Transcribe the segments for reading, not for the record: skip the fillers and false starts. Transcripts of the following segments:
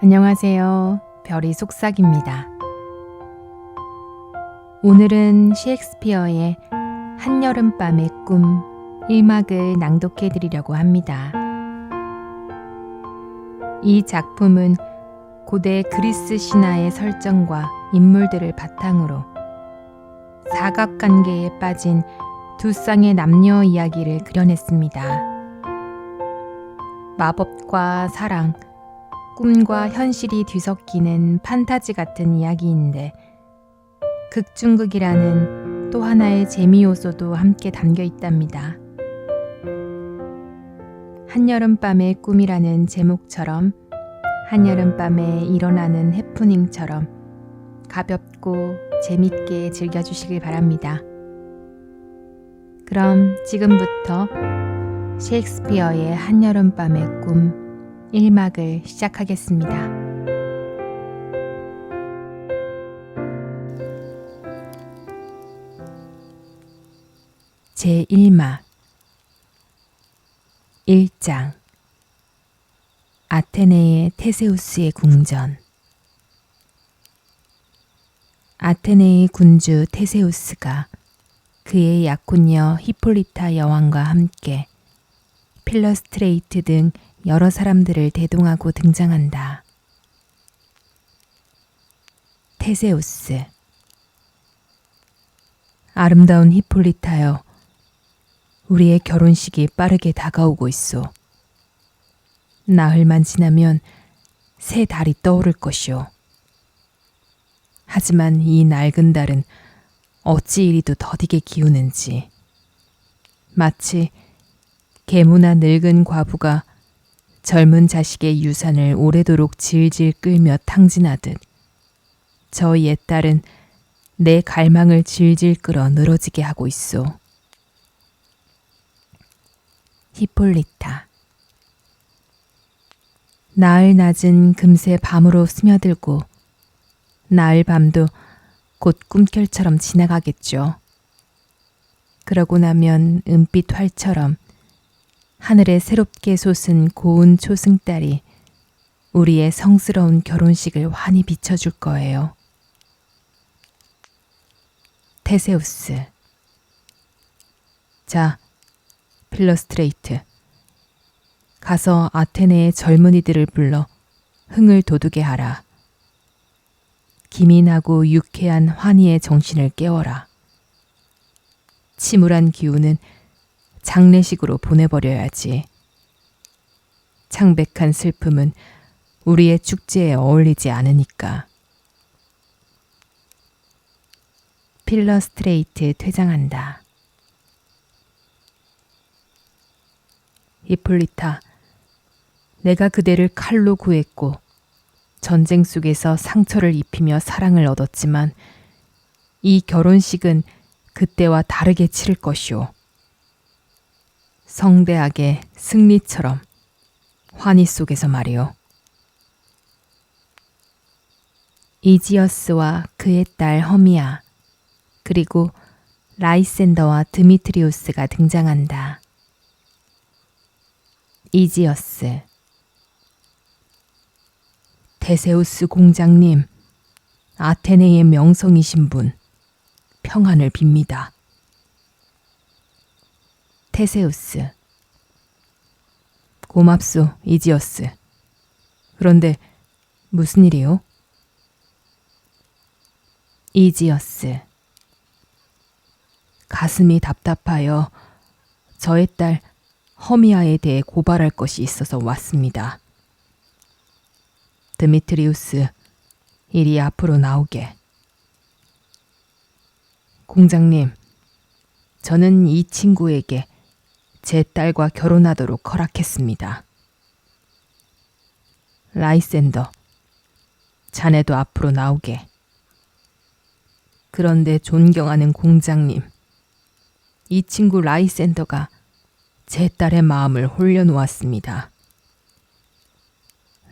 안녕하세요. 별이 속삭입니다. 오늘은 셰익스피어의 한여름밤의 꿈 1막을 낭독해 드리려고 합니다. 이 작품은 고대 그리스 신화의 설정과 인물들을 바탕으로 사각관계에 빠진 두 쌍의 남녀 이야기를 그려냈습니다. 마법과 사랑, 꿈과 현실이 뒤섞이는 판타지 같은 이야기인데 극중극이라는 또 하나의 재미 요소도 함께 담겨 있답니다. 한여름밤의 꿈이라는 제목처럼 한여름밤에 일어나는 해프닝처럼 가볍고 재밌게 즐겨주시길 바랍니다. 그럼 지금부터 셰익스피어의 한여름밤의 꿈 1막을 시작하겠습니다. 제1막 1장 아테네의 테세우스의 궁전. 아테네의 군주 테세우스가 그의 약혼녀 히폴리타 여왕과 함께 필러스트레이트 등 여러 사람들을 대동하고 등장한다. 테세우스. 아름다운 히폴리타여, 우리의 결혼식이 빠르게 다가오고 있소. 나흘만 지나면 새 달이 떠오를 것이오. 하지만 이 낡은 달은 어찌 이리도 더디게 기우는지. 마치 계모나 늙은 과부가 젊은 자식의 유산을 오래도록 질질 끌며 탕진하듯 저 옛딸은 내 갈망을 질질 끌어 늘어지게 하고 있소. 히폴리타. 나흘 낮은 금세 밤으로 스며들고 나흘 밤도 곧 꿈결처럼 지나가겠죠. 그러고 나면 은빛 활처럼 하늘에 새롭게 솟은 고운 초승달이 우리의 성스러운 결혼식을 환히 비춰줄 거예요. 테세우스. 자, 필러스트레이트. 가서 아테네의 젊은이들을 불러 흥을 돋우게 하라. 기민하고 유쾌한 환희의 정신을 깨워라. 침울한 기운은 장례식으로 보내버려야지. 창백한 슬픔은 우리의 축제에 어울리지 않으니까. 필러스트레이트 퇴장한다. 히폴리타, 내가 그대를 칼로 구했고 전쟁 속에서 상처를 입히며 사랑을 얻었지만 이 결혼식은 그때와 다르게 치를 것이오. 성대하게 승리처럼 환희 속에서 말이오. 이지어스와 그의 딸 허미아 그리고 라이센더와 드미트리우스가 등장한다. 이지어스. 테세우스 공장님, 아테네의 명성이신 분, 평안을 빕니다. 테세우스. 고맙소, 이지어스. 그런데 무슨 일이요? 이지어스. 가슴이 답답하여 저의 딸 허미아에 대해 고발할 것이 있어서 왔습니다. 드미트리우스, 이리 앞으로 나오게. 공장님, 저는 이 친구에게 제 딸과 결혼하도록 허락했습니다. 라이센더, 자네도 앞으로 나오게. 그런데 존경하는 공장님, 이 친구 라이센더가 제 딸의 마음을 홀려놓았습니다.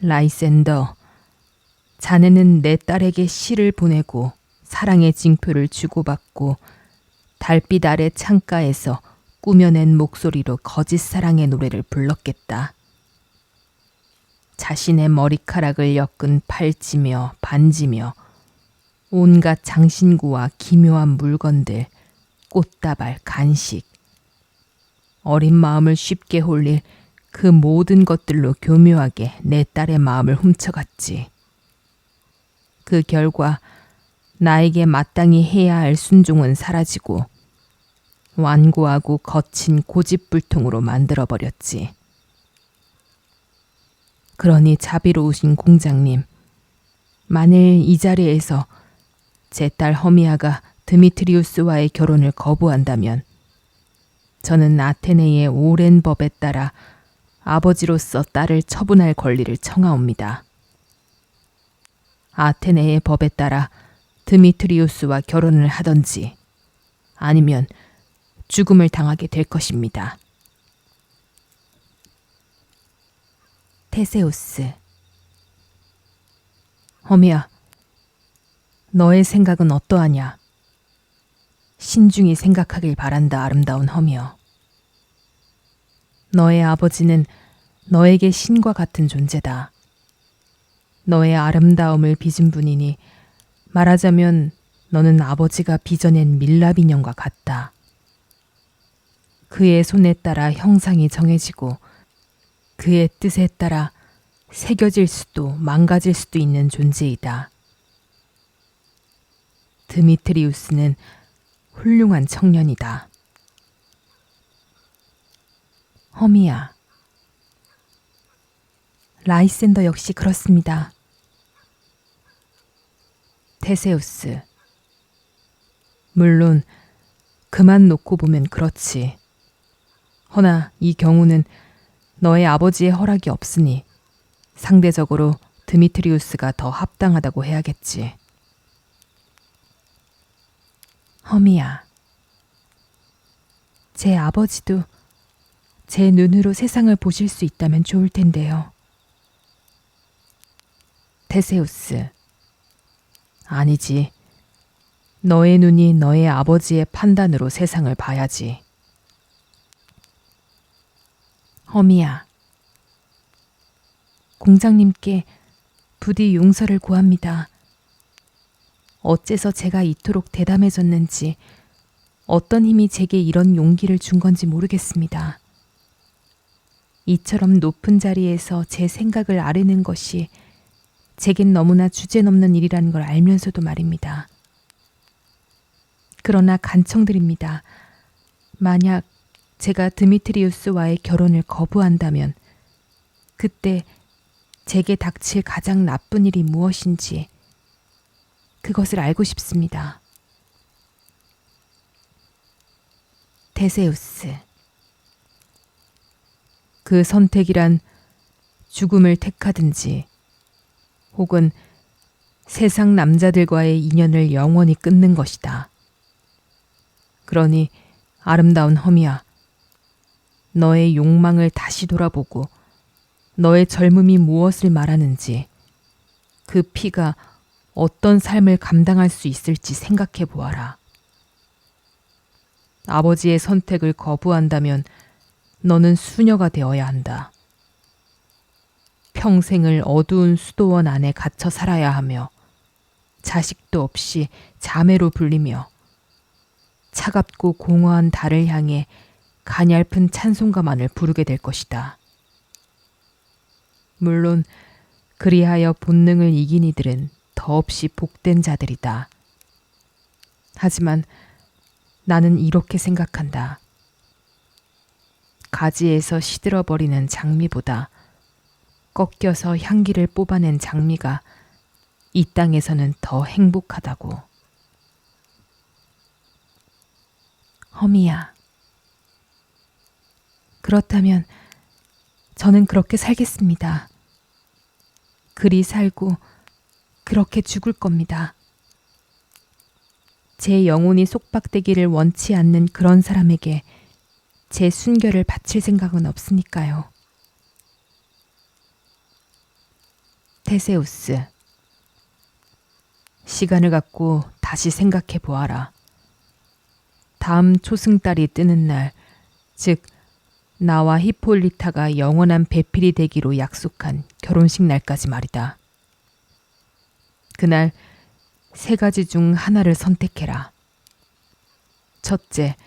라이센더, 자네는 내 딸에게 시를 보내고 사랑의 징표를 주고받고 달빛 아래 창가에서 꾸며낸 목소리로 거짓 사랑의 노래를 불렀겠다. 자신의 머리카락을 엮은 팔찌며 반지며 온갖 장신구와 기묘한 물건들, 꽃다발, 간식, 어린 마음을 쉽게 홀릴 그 모든 것들로 교묘하게 내 딸의 마음을 훔쳐갔지. 그 결과 나에게 마땅히 해야 할 순종은 사라지고 완고하고 거친 고집불통으로 만들어버렸지. 그러니 자비로우신 공장님, 만일 이 자리에서 제 딸 허미아가 드미트리우스와의 결혼을 거부한다면 저는 아테네의 오랜 법에 따라 아버지로서 딸을 처분할 권리를 청하옵니다. 아테네의 법에 따라 드미트리우스와 결혼을 하던지 아니면 죽음을 당하게 될 것입니다. 테세우스. 허미야, 너의 생각은 어떠하냐? 신중히 생각하길 바란다, 아름다운 허미여. 너의 아버지는 너에게 신과 같은 존재다. 너의 아름다움을 빚은 분이니 말하자면 너는 아버지가 빚어낸 밀랍 인형과 같다. 그의 손에 따라 형상이 정해지고 그의 뜻에 따라 새겨질 수도 망가질 수도 있는 존재이다. 드미트리우스는 훌륭한 청년이다. 허미야. 라이센더 역시 그렇습니다. 테세우스. 물론 그만 놓고 보면 그렇지. 허나 이 경우는 너의 아버지의 허락이 없으니 상대적으로 드미트리우스가 더 합당하다고 해야겠지. 허미야. 제 아버지도 제 눈으로 세상을 보실 수 있다면 좋을 텐데요. 테세우스. 아니지. 너의 눈이 너의 아버지의 판단으로 세상을 봐야지. 허미야. 공장님께 부디 용서를 구합니다. 어째서 제가 이토록 대담해졌는지, 어떤 힘이 제게 이런 용기를 준 건지 모르겠습니다. 이처럼 높은 자리에서 제 생각을 아뢰는 것이 제겐 너무나 주제넘는 일이라는 걸 알면서도 말입니다. 그러나 간청드립니다. 만약 제가 드미트리우스와의 결혼을 거부한다면 그때 제게 닥칠 가장 나쁜 일이 무엇인지 그것을 알고 싶습니다. 테세우스. 그 선택이란 죽음을 택하든지 혹은 세상 남자들과의 인연을 영원히 끊는 것이다. 그러니 아름다운 허미야, 너의 욕망을 다시 돌아보고 너의 젊음이 무엇을 말하는지, 그 피가 어떤 삶을 감당할 수 있을지 생각해 보아라. 아버지의 선택을 거부한다면 너는 수녀가 되어야 한다. 평생을 어두운 수도원 안에 갇혀 살아야 하며 자식도 없이 자매로 불리며 차갑고 공허한 달을 향해 가냘픈 찬송가만을 부르게 될 것이다. 물론 그리하여 본능을 이긴 이들은 더없이 복된 자들이다. 하지만 나는 이렇게 생각한다. 가지에서 시들어버리는 장미보다 꺾여서 향기를 뽑아낸 장미가 이 땅에서는 더 행복하다고. 허미야. 그렇다면 저는 그렇게 살겠습니다. 그리 살고 그렇게 죽을 겁니다. 제 영혼이 속박되기를 원치 않는 그런 사람에게 제 순결을 바칠 생각은 없으니까요. 테세우스. 시간을 갖고 다시 생각해 보아라. 다음 초승달이 뜨는 날, 즉 나와 히폴리타가 영원한 배필이 되기로 약속한 결혼식 날까지 말이다. 그날 3가지 중 하나를 선택해라. 첫째,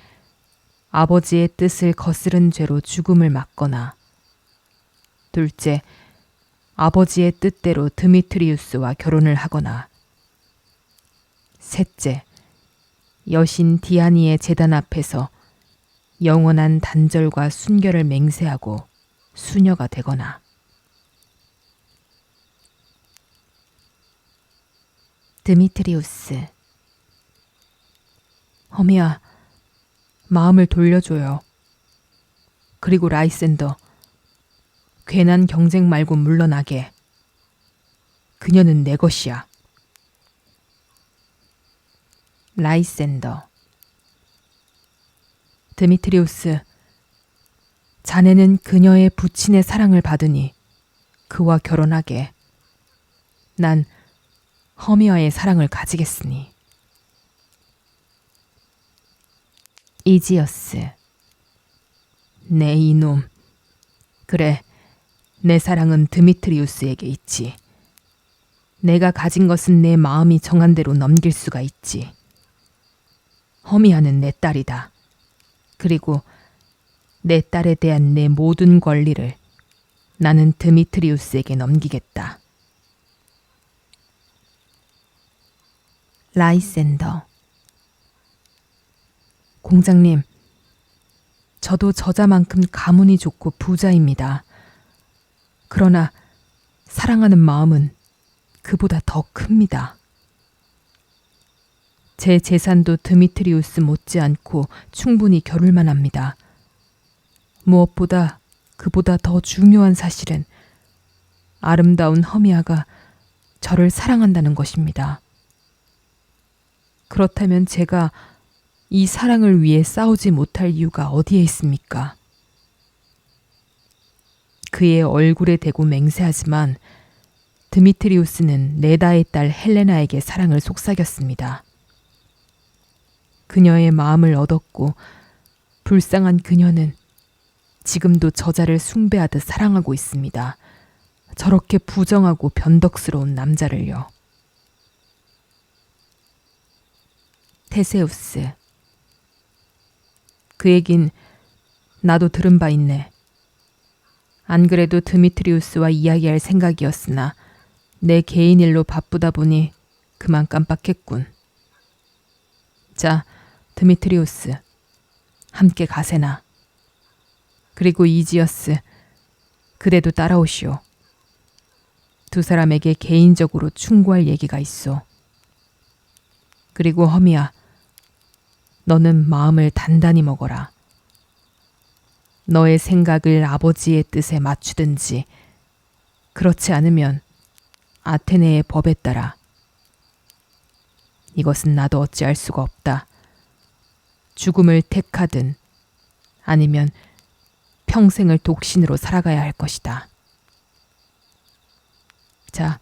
아버지의 뜻을 거스른 죄로 죽음을 맞거나. 둘째, 아버지의 뜻대로 드미트리우스와 결혼을 하거나. 셋째, 여신 디아니의 제단 앞에서 영원한 단절과 순결을 맹세하고 수녀가 되거나. 드미트리우스. 허미야, 마음을 돌려줘요. 그리고 라이센더, 괜한 경쟁 말고 물러나게. 그녀는 내 것이야. 라이센더. 드미트리우스, 자네는 그녀의 부친의 사랑을 받으니 그와 결혼하게. 난 허미아의 사랑을 가지겠으니. 이지어스. 네 이놈. 그래, 내 사랑은 드미트리우스에게 있지. 내가 가진 것은 내 마음이 정한 대로 넘길 수가 있지. 허미아는 내 딸이다. 그리고 내 딸에 대한 내 모든 권리를 나는 드미트리우스에게 넘기겠다. 라이센더. 공장님, 저도 저자만큼 가문이 좋고 부자입니다. 그러나 사랑하는 마음은 그보다 더 큽니다. 제 재산도 드미트리우스 못지않고 충분히 겨룰 만합니다. 무엇보다 그보다 더 중요한 사실은 아름다운 허미아가 저를 사랑한다는 것입니다. 그렇다면 제가 이 사랑을 위해 싸우지 못할 이유가 어디에 있습니까? 그의 얼굴에 대고 맹세하지만 드미트리우스는 네다의 딸 헬레나에게 사랑을 속삭였습니다. 그녀의 마음을 얻었고 불쌍한 그녀는 지금도 저자를 숭배하듯 사랑하고 있습니다. 저렇게 부정하고 변덕스러운 남자를요. 테세우스. 그 얘긴 나도 들은 바 있네. 안 그래도 드미트리우스와 이야기할 생각이었으나 내 개인 일로 바쁘다 보니 그만 깜빡했군. 자, 드미트리우스, 함께 가세나. 그리고 이지어스, 그대도 따라오시오. 두 사람에게 개인적으로 충고할 얘기가 있어. 그리고 허미야, 너는 마음을 단단히 먹어라. 너의 생각을 아버지의 뜻에 맞추든지, 그렇지 않으면 아테네의 법에 따라. 이것은 나도 어찌할 수가 없다. 죽음을 택하든 아니면 평생을 독신으로 살아가야 할 것이다. 자,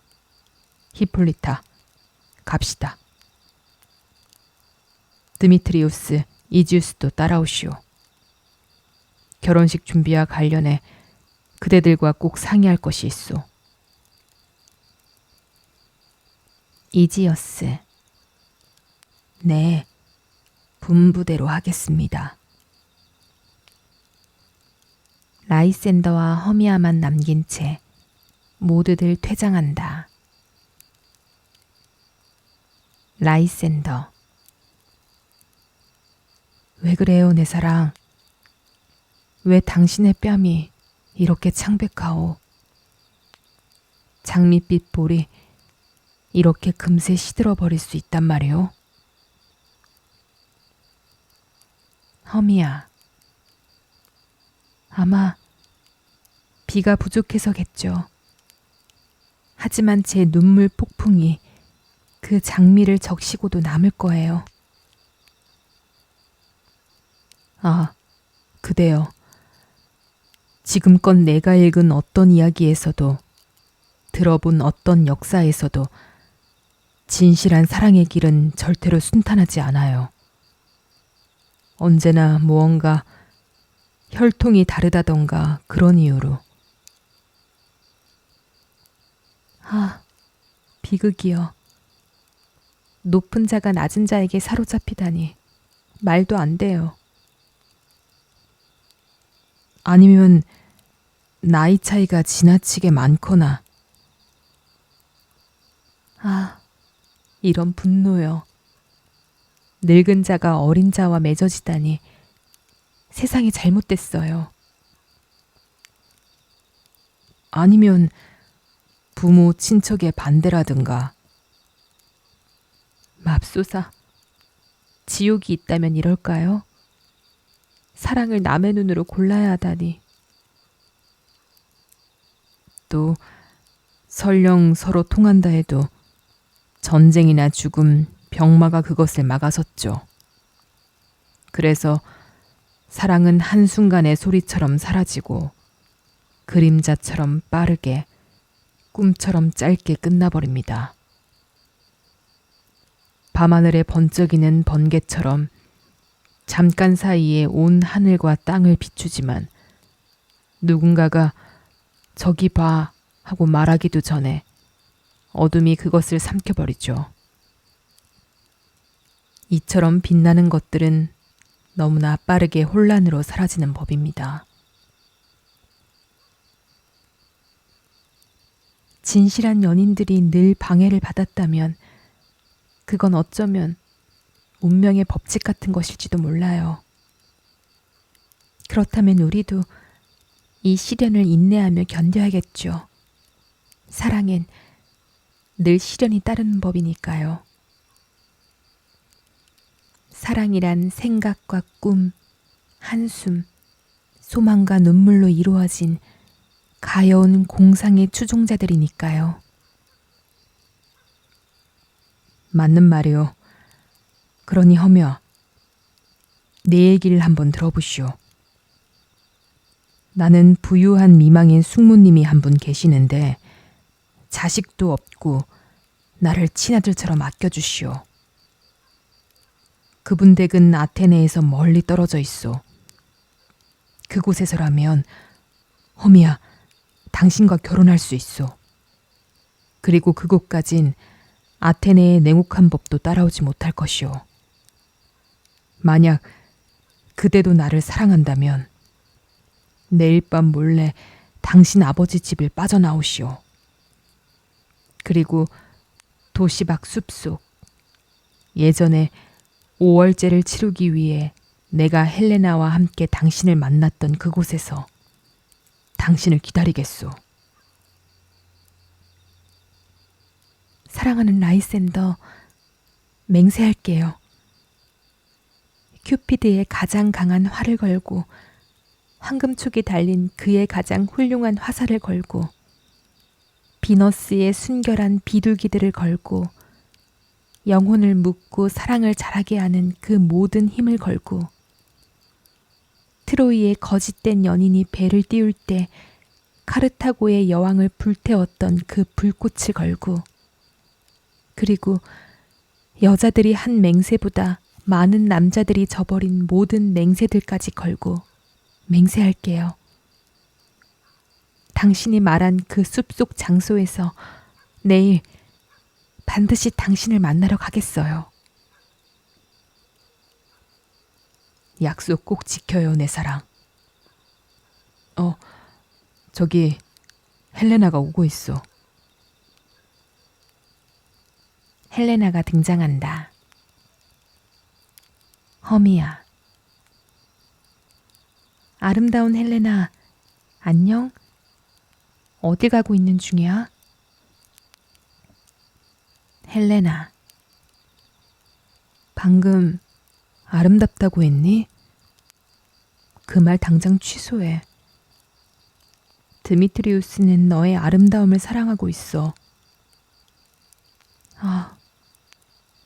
히폴리타, 갑시다. 드미트리우스, 이지우스도 따라오시오. 결혼식 준비와 관련해 그대들과 꼭 상의할 것이 있소. 이지어스. 네, 분부대로 하겠습니다. 라이센더와 허미아만 남긴 채 모두들 퇴장한다. 라이센더. 왜 그래요, 내 사랑? 왜 당신의 뺨이 이렇게 창백하오? 장밋빛 볼이 이렇게 금세 시들어 버릴 수 있단 말이오? 허미야. 아마 비가 부족해서겠죠. 하지만 제 눈물 폭풍이 그 장미를 적시고도 남을 거예요. 아, 그대여. 지금껏 내가 읽은 어떤 이야기에서도, 들어본 어떤 역사에서도 진실한 사랑의 길은 절대로 순탄하지 않아요. 언제나 무언가 혈통이 다르다던가 그런 이유로. 아, 비극이여. 높은 자가 낮은 자에게 사로잡히다니 말도 안 돼요. 아니면 나이 차이가 지나치게 많거나. 아, 이런 분노요. 늙은 자가 어린 자와 맺어지다니 세상이 잘못됐어요. 아니면 부모 친척의 반대라든가. 맙소사, 지옥이 있다면 이럴까요? 사랑을 남의 눈으로 골라야 하다니. 또 설령 서로 통한다 해도 전쟁이나 죽음, 병마가 그것을 막아섰죠. 그래서 사랑은 한순간의 소리처럼 사라지고 그림자처럼 빠르게, 꿈처럼 짧게 끝나버립니다. 밤하늘에 번쩍이는 번개처럼 잠깐 사이에 온 하늘과 땅을 비추지만 누군가가 저기 봐 하고 말하기도 전에 어둠이 그것을 삼켜버리죠. 이처럼 빛나는 것들은 너무나 빠르게 혼란으로 사라지는 법입니다. 진실한 연인들이 늘 방해를 받았다면 그건 어쩌면 운명의 법칙 같은 것일지도 몰라요. 그렇다면 우리도 이 시련을 인내하며 견뎌야겠죠. 사랑엔 늘 시련이 따르는 법이니까요. 사랑이란 생각과 꿈, 한숨, 소망과 눈물로 이루어진 가여운 공상의 추종자들이니까요. 맞는 말이오. 그러니 허며 내 얘기를 한번 들어보시오. 나는 부유한 미망인 숙모님이 한 분 계시는데 자식도 없고 나를 친아들처럼 아껴주시오. 그분 댁은 아테네에서 멀리 떨어져 있어. 그곳에서라면 허미야, 당신과 결혼할 수 있어. 그리고 그곳까진 아테네의 냉혹한 법도 따라오지 못할 것이오. 만약 그대도 나를 사랑한다면 내일 밤 몰래 당신 아버지 집을 빠져나오시오. 그리고 도시 밖 숲속, 예전에 5월제를 치르기 위해 내가 헬레나와 함께 당신을 만났던 그곳에서 당신을 기다리겠소. 사랑하는 라이센더, 맹세할게요. 큐피드의 가장 강한 활을 걸고 황금촉이 달린 그의 가장 훌륭한 화살을 걸고 비너스의 순결한 비둘기들을 걸고 영혼을 묻고 사랑을 자라게 하는 그 모든 힘을 걸고 트로이의 거짓된 연인이 배를 띄울 때 카르타고의 여왕을 불태웠던 그 불꽃을 걸고 그리고 여자들이 한 맹세보다 많은 남자들이 저버린 모든 맹세들까지 걸고 맹세할게요. 당신이 말한 그 숲속 장소에서 내일 반드시 당신을 만나러 가겠어요. 약속 꼭 지켜요, 내 사랑. 저기 헬레나가 오고 있어. 헬레나가 등장한다. 허미야. 아름다운 헬레나, 안녕? 어딜 가고 있는 중이야? 헬레나. 방금 아름답다고 했니? 그 말 당장 취소해. 드미트리우스는 너의 아름다움을 사랑하고 있어. 아,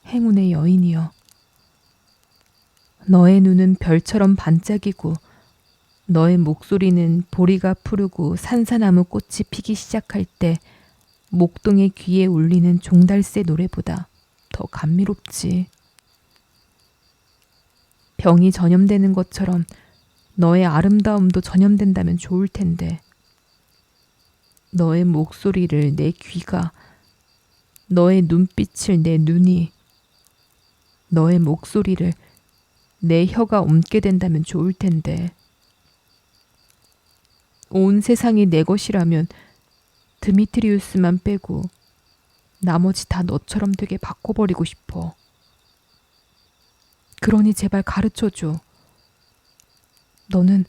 행운의 여인이여. 너의 눈은 별처럼 반짝이고 너의 목소리는 보리가 푸르고 산사나무 꽃이 피기 시작할 때 목동의 귀에 울리는 종달새 노래보다 더 감미롭지. 병이 전염되는 것처럼 너의 아름다움도 전염된다면 좋을 텐데. 너의 목소리를 내 귀가, 너의 눈빛을 내 눈이, 너의 목소리를 내 혀가 옮게 된다면 좋을 텐데. 온 세상이 내 것이라면 드미트리우스만 빼고 나머지 다 너처럼 되게 바꿔버리고 싶어. 그러니 제발 가르쳐줘. 너는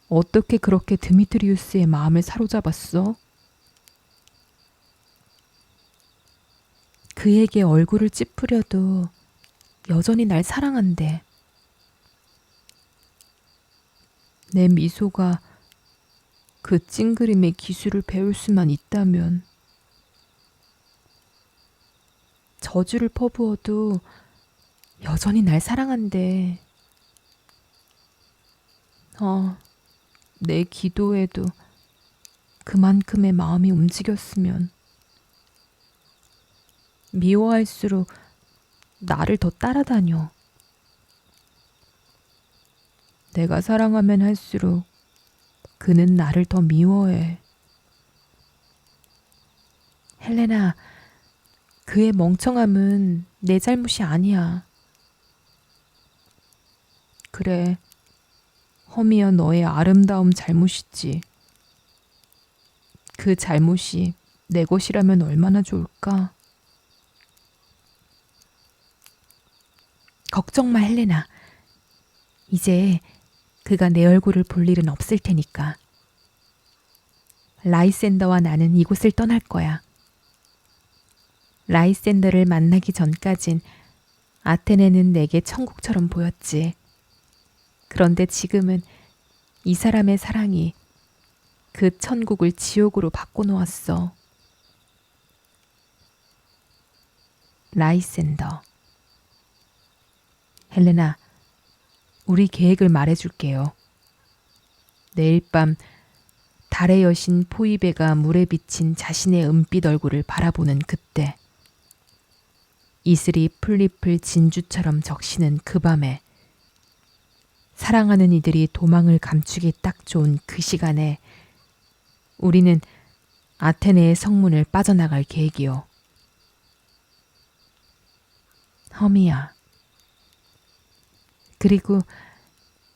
어떻게 그렇게 드미트리우스의 마음을 사로잡았어? 그에게 얼굴을 찌푸려도 여전히 날 사랑한대. 내 미소가 그 찡그림의 기술을 배울 수만 있다면, 저주를 퍼부어도 여전히 날 사랑한대. 내 기도에도 그만큼의 마음이 움직였으면. 미워할수록 나를 더 따라다녀. 내가 사랑하면 할수록 그는 나를 더 미워해. 헬레나, 그의 멍청함은 내 잘못이 아니야. 그래, 허미야, 너의 아름다움 잘못이지. 그 잘못이 내 것이라면 얼마나 좋을까? 걱정 마, 헬레나. 이제 그가 내 얼굴을 볼 일은 없을 테니까. 라이센더와 나는 이곳을 떠날 거야. 라이센더를 만나기 전까진 아테네는 내게 천국처럼 보였지. 그런데 지금은 이 사람의 사랑이 그 천국을 지옥으로 바꿔놓았어. 라이센더. 헬레나, 우리 계획을 말해줄게요. 내일 밤 달의 여신 포이베가 물에 비친 자신의 은빛 얼굴을 바라보는 그때, 이슬이 풀잎을 진주처럼 적시는 그 밤에, 사랑하는 이들이 도망을 감추기 딱 좋은 그 시간에 우리는 아테네의 성문을 빠져나갈 계획이요. 허미야. 그리고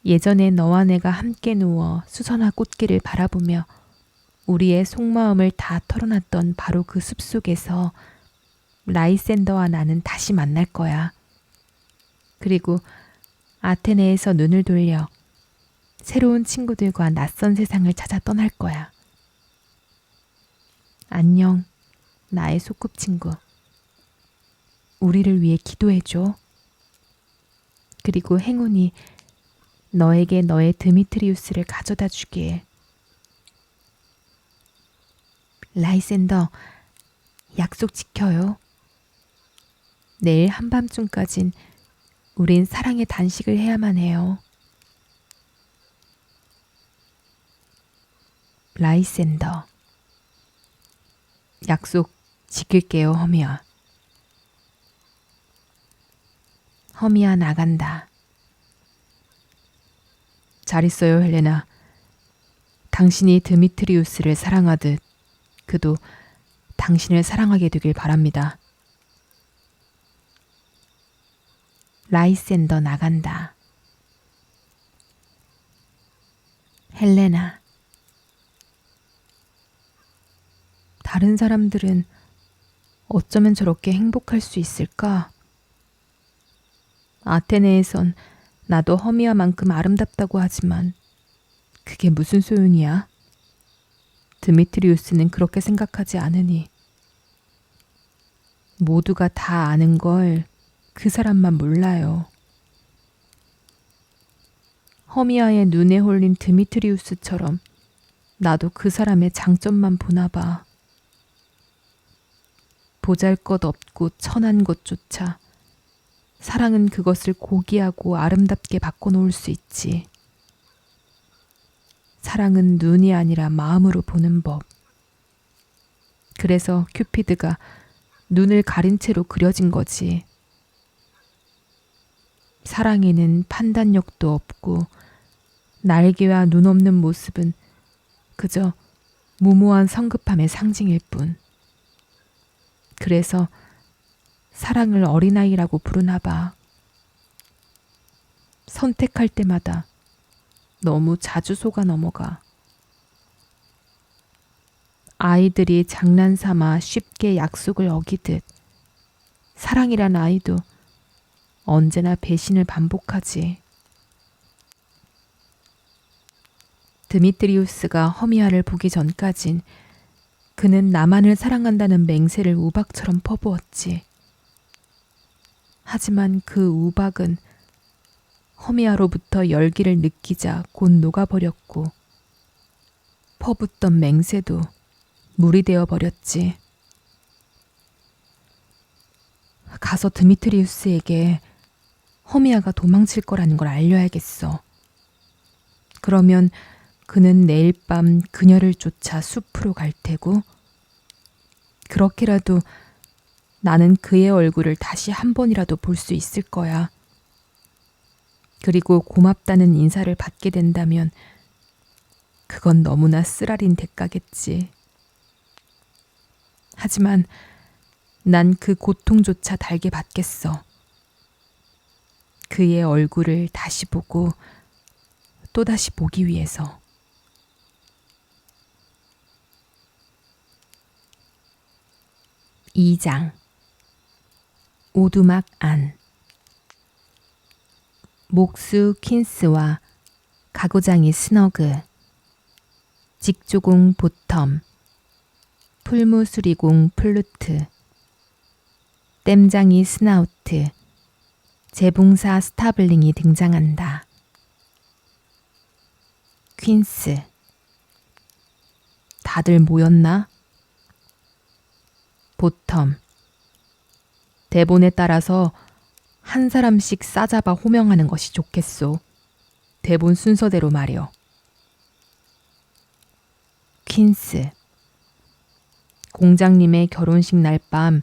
예전에 너와 내가 함께 누워 수선화 꽃길을 바라보며 우리의 속마음을 다 털어놨던 바로 그 숲속에서 라이센더와 나는 다시 만날 거야. 그리고 아테네에서 눈을 돌려 새로운 친구들과 낯선 세상을 찾아 떠날 거야. 안녕, 나의 소꿉친구. 우리를 위해 기도해줘. 그리고 행운이 너에게 너의 드미트리우스를 가져다 주길. 라이센더, 약속 지켜요. 내일 한밤중까진 우린 사랑의 단식을 해야만 해요. 라이센더. 약속 지킬게요, 허미야. 허미야, 나간다. 잘 있어요, 헬레나. 당신이 드미트리우스를 사랑하듯 그도 당신을 사랑하게 되길 바랍니다. 라이센더, 나간다. 헬레나. 다른 사람들은 어쩌면 저렇게 행복할 수 있을까? 아테네에선 나도 허미야만큼 아름답다고 하지만 그게 무슨 소용이야? 드미트리우스는 그렇게 생각하지 않으니. 모두가 다 아는 걸 그 사람만 몰라요. 허미야의 눈에 홀린 드미트리우스처럼 나도 그 사람의 장점만 보나 봐. 보잘것없고 천한 것조차 사랑은 그것을 고귀하고 아름답게 바꿔놓을 수 있지. 사랑은 눈이 아니라 마음으로 보는 법. 그래서 큐피드가 눈을 가린 채로 그려진 거지. 사랑에는 판단력도 없고 날개와 눈 없는 모습은 그저 무모한 성급함의 상징일 뿐. 그래서 사랑을 어린아이라고 부르나 봐. 선택할 때마다 너무 자주 속아 넘어가. 아이들이 장난삼아 쉽게 약속을 어기듯 사랑이란 아이도 언제나 배신을 반복하지. 드미트리우스가 허미아를 보기 전까진 그는 나만을 사랑한다는 맹세를 우박처럼 퍼부었지. 하지만 그 우박은 허미아로부터 열기를 느끼자 곧 녹아버렸고 퍼붓던 맹세도 물이 되어버렸지. 가서 드미트리우스에게 허미아가 도망칠 거라는 걸 알려야겠어. 그러면 그는 내일 밤 그녀를 쫓아 숲으로 갈 테고 그렇게라도 나는 그의 얼굴을 다시 한 번이라도 볼 수 있을 거야. 그리고 고맙다는 인사를 받게 된다면 그건 너무나 쓰라린 대가겠지. 하지만 난 그 고통조차 달게 받겠어. 그의 얼굴을 다시 보고 또다시 보기 위해서. 2장 오두막 안. 목수 퀸스와 가구장이 스너그, 직조공 보텀, 풀무수리공 플루트, 댐장이 스나우트, 재봉사 스타블링이 등장한다. 퀸스. 다들 모였나? 보텀. 대본에 따라서 한 사람씩 싸잡아 호명하는 것이 좋겠소. 대본 순서대로 말이오. 퀸스. 공장님의 결혼식 날 밤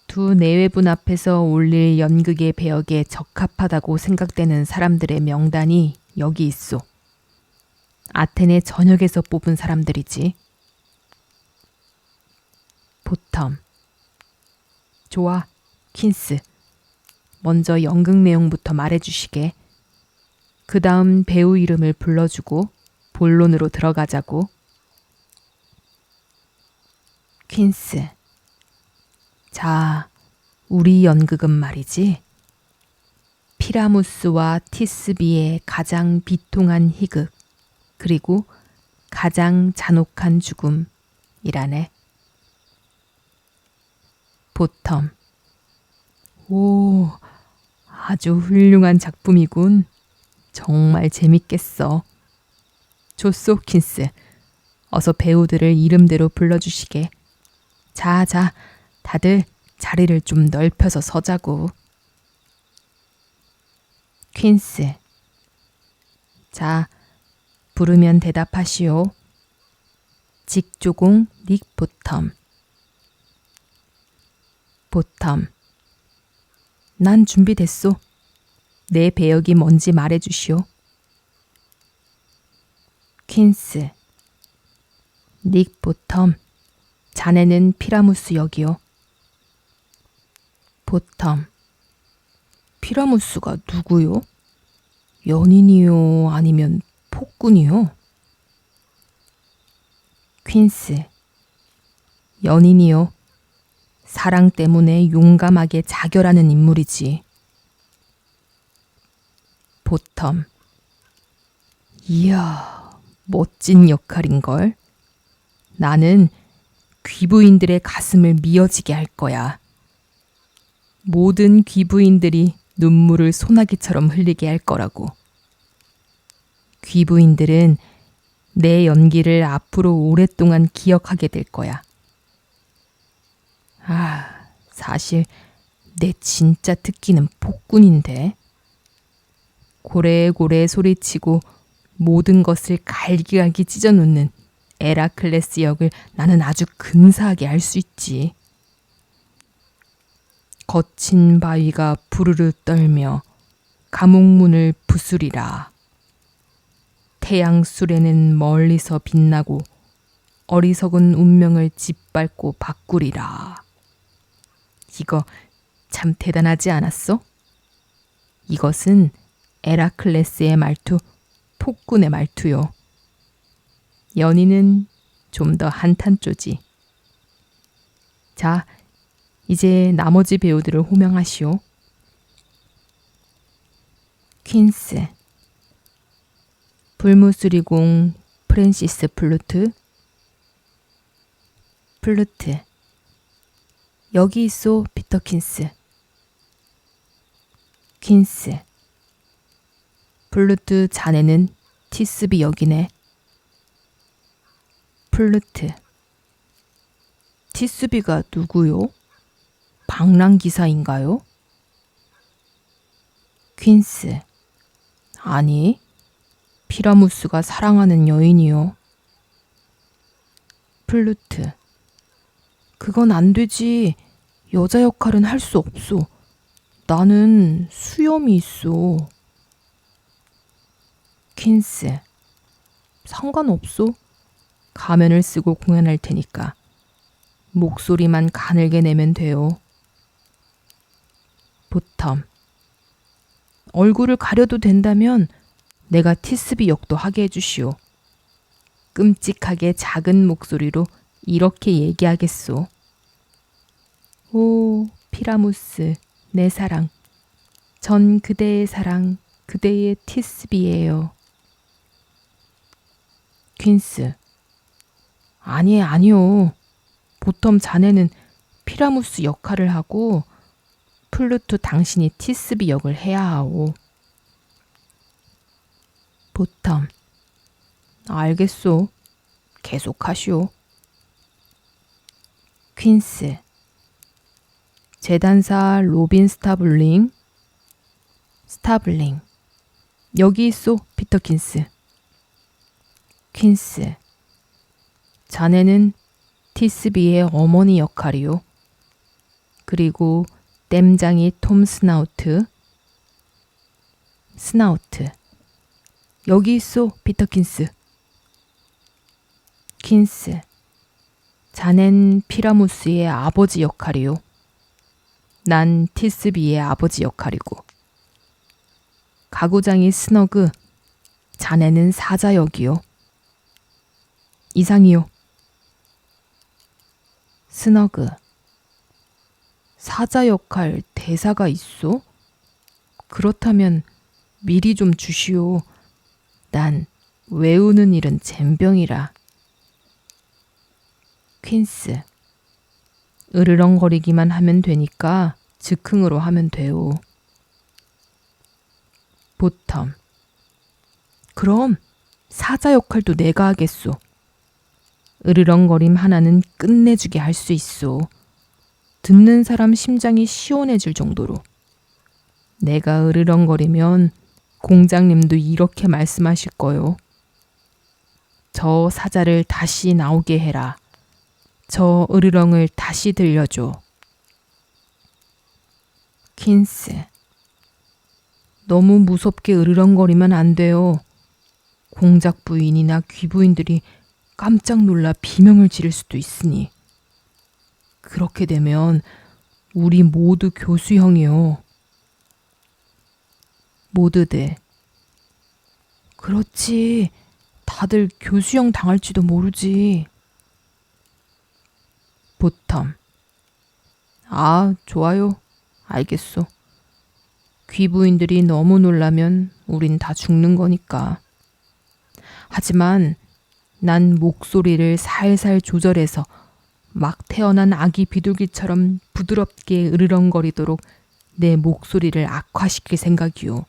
두 내외분 앞에서 올릴 연극의 배역에 적합하다고 생각되는 사람들의 명단이 여기 있소. 아테네 전역에서 뽑은 사람들이지. 보텀. 좋아, 퀸스. 먼저 연극 내용부터 말해주시게. 그 다음 배우 이름을 불러주고 본론으로 들어가자고. 퀸스. 자, 우리 연극은 말이지. 피라무스와 티스비의 가장 비통한 희극, 그리고 가장 잔혹한 죽음이라네. 보텀. 오, 아주 훌륭한 작품이군. 정말 재밌겠어. 좋소, 퀸스. 어서 배우들을 이름대로 불러주시게. 자, 다들 자리를 좀 넓혀서 서자고. 퀸스. 자, 부르면 대답하시오. 직조공 닉 보텀. 보텀. 난 준비됐소. 내 배역이 뭔지 말해주시오. 퀸스. 닉 보텀. 자네는 피라무스 역이요. 보텀. 피라무스가 누구요? 연인이요? 아니면 폭군이요? 퀸스. 연인이요. 사랑 때문에 용감하게 자결하는 인물이지. 보텀. 이야, 멋진 역할인걸. 나는 귀부인들의 가슴을 미어지게 할 거야. 모든 귀부인들이 눈물을 소나기처럼 흘리게 할 거라고. 귀부인들은 내 연기를 앞으로 오랫동안 기억하게 될 거야. 아, 사실 내 진짜 특기는 폭군인데. 고래고래 소리치고 모든 것을 갈기갈기 찢어놓는 에라클레스 역을 나는 아주 근사하게 할 수 있지. 거친 바위가 부르르 떨며 감옥문을 부수리라. 태양술에는 멀리서 빛나고 어리석은 운명을 짓밟고 바꾸리라. 이거 참 대단하지 않았어? 이것은 에라클레스의 말투, 폭군의 말투요. 연희는 좀 더 한탄조지. 자, 이제 나머지 배우들을 호명하시오. 퀸스, 불무수리공 프랜시스 플루트. 플루트, 여기 있소 피터 퀸스. 퀸스, 플루트 자네는 티스비 역이네. 플루트, 티스비가 누구요? 방랑기사인가요? 퀸스, 아니, 피라무스가 사랑하는 여인이요. 플루트, 그건 안 되지. 여자 역할은 할 수 없소. 나는 수염이 있어. 퀸스, 상관없소. 가면을 쓰고 공연할 테니까. 목소리만 가늘게 내면 돼요. 보텀, 얼굴을 가려도 된다면 내가 티스비 역도 하게 해주시오. 끔찍하게 작은 목소리로 이렇게 얘기하겠소. 오, 피라무스, 내 사랑. 전 그대의 사랑, 그대의 티스비예요. 퀸스, 아니요. 보텀 자네는 피라무스 역할을 하고 플루토 당신이 티스비 역을 해야 하오. 보텀, 알겠소. 계속하시오. 퀸스, 재단사 로빈 스타블링. 스타블링, 여기 있소 피터 퀸스. 퀸스, 자네는 티스비의 어머니 역할이요. 그리고 땜장이 톰 스나우트. 스나우트, 여기 있소 피터 퀸스. 퀸스, 자넨 피라무스의 아버지 역할이요. 난 티스비의 아버지 역할이고. 가구장이 스너그, 자네는 사자 역이요. 이상이요. 스너그, 사자 역할 대사가 있소? 그렇다면 미리 좀 주시오. 난 외우는 일은 젬병이라. 퀸스, 으르렁거리기만 하면 되니까 즉흥으로 하면 돼요. 보텀, 그럼 사자 역할도 내가 하겠소. 으르렁거림 하나는 끝내주게 할 수 있소. 듣는 사람 심장이 시원해질 정도로. 내가 으르렁거리면 공장님도 이렇게 말씀하실 거요. 저 사자를 다시 나오게 해라. 저 으르렁을 다시 들려줘. 퀸스, 너무 무섭게 으르렁거리면 안 돼요. 공작 부인이나 귀부인들이 깜짝 놀라 비명을 지를 수도 있으니. 그렇게 되면 우리 모두 교수형이요. 모두들. 그렇지. 다들 교수형 당할지도 모르지. 보텀, 아, 좋아요. 알겠소. 귀부인들이 너무 놀라면 우린 다 죽는 거니까. 하지만 난 목소리를 살살 조절해서 막 태어난 아기 비둘기처럼 부드럽게 으르렁거리도록 내 목소리를 악화시킬 생각이요.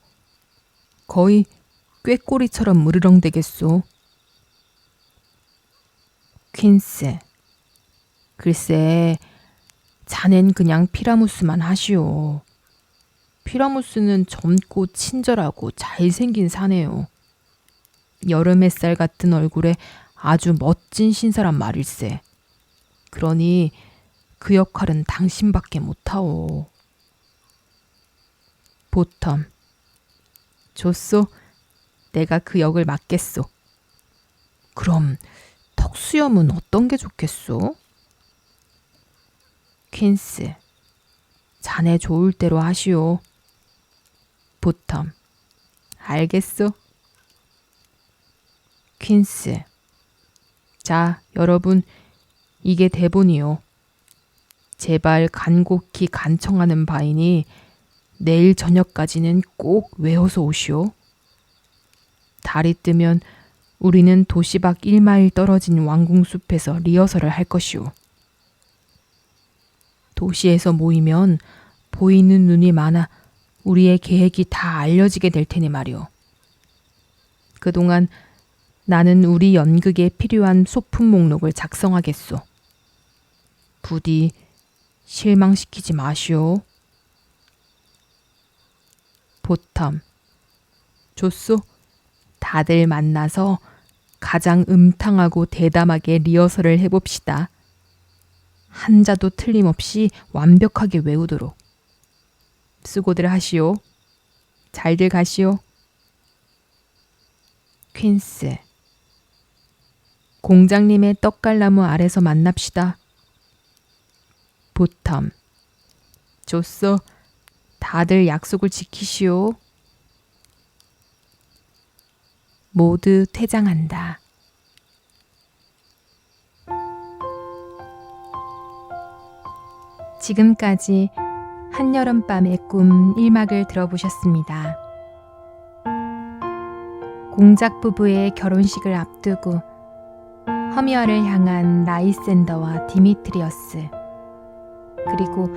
거의 꾀꼬리처럼 으르렁대겠소. 퀸스, 글쎄, 자넨 그냥 피라무스만 하시오. 피라무스는 젊고 친절하고 잘생긴 사내요. 여름 햇살 같은 얼굴에 아주 멋진 신사란 말일세. 그러니 그 역할은 당신밖에 못하오. 보텀, 좋소. 내가 그 역을 맡겠소. 그럼 턱수염은 어떤 게 좋겠소? 퀸스, 자네 좋을 대로 하시오. 보텀, 알겠소. 퀸스, 자, 여러분, 이게 대본이요. 제발 간곡히 간청하는 바이니 내일 저녁까지는 꼭 외워서 오시오. 달이 뜨면 우리는 도시 밖 1마일 떨어진 왕궁숲에서 리허설을 할 것이오. 도시에서 모이면 보이는 눈이 많아 우리의 계획이 다 알려지게 될 테니 말이오. 그동안 나는 우리 연극에 필요한 소품 목록을 작성하겠소. 부디 실망시키지 마시오. 보텀, 좋소. 다들 만나서 가장 음탕하고 대담하게 리허설을 해봅시다. 한자도 틀림없이 완벽하게 외우도록. 수고들 하시오. 잘들 가시오. 퀸스, 공장님의 떡갈나무 아래서 만납시다. 보텀, 좋소. 다들 약속을 지키시오. 모두 퇴장한다. 지금까지 한여름밤의 꿈 1막을 들어보셨습니다. 공작 부부의 결혼식을 앞두고 허미어를 향한 라이센더와 디미트리어스, 그리고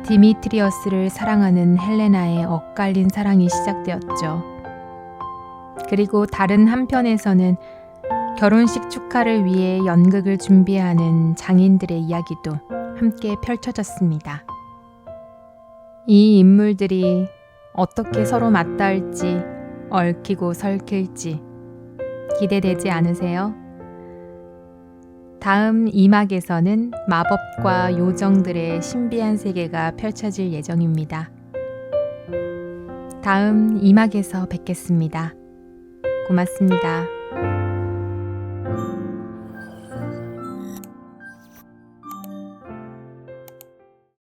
디미트리어스를 사랑하는 헬레나의 엇갈린 사랑이 시작되었죠. 그리고 다른 한편에서는 결혼식 축하를 위해 연극을 준비하는 장인들의 이야기도 함께 펼쳐졌습니다. 이 인물들이 어떻게 서로 맞닿을지, 얽히고 설킬지 기대되지 않으세요? 다음 2막에서는 마법과 요정들의 신비한 세계가 펼쳐질 예정입니다. 다음 2막에서 뵙겠습니다. 고맙습니다.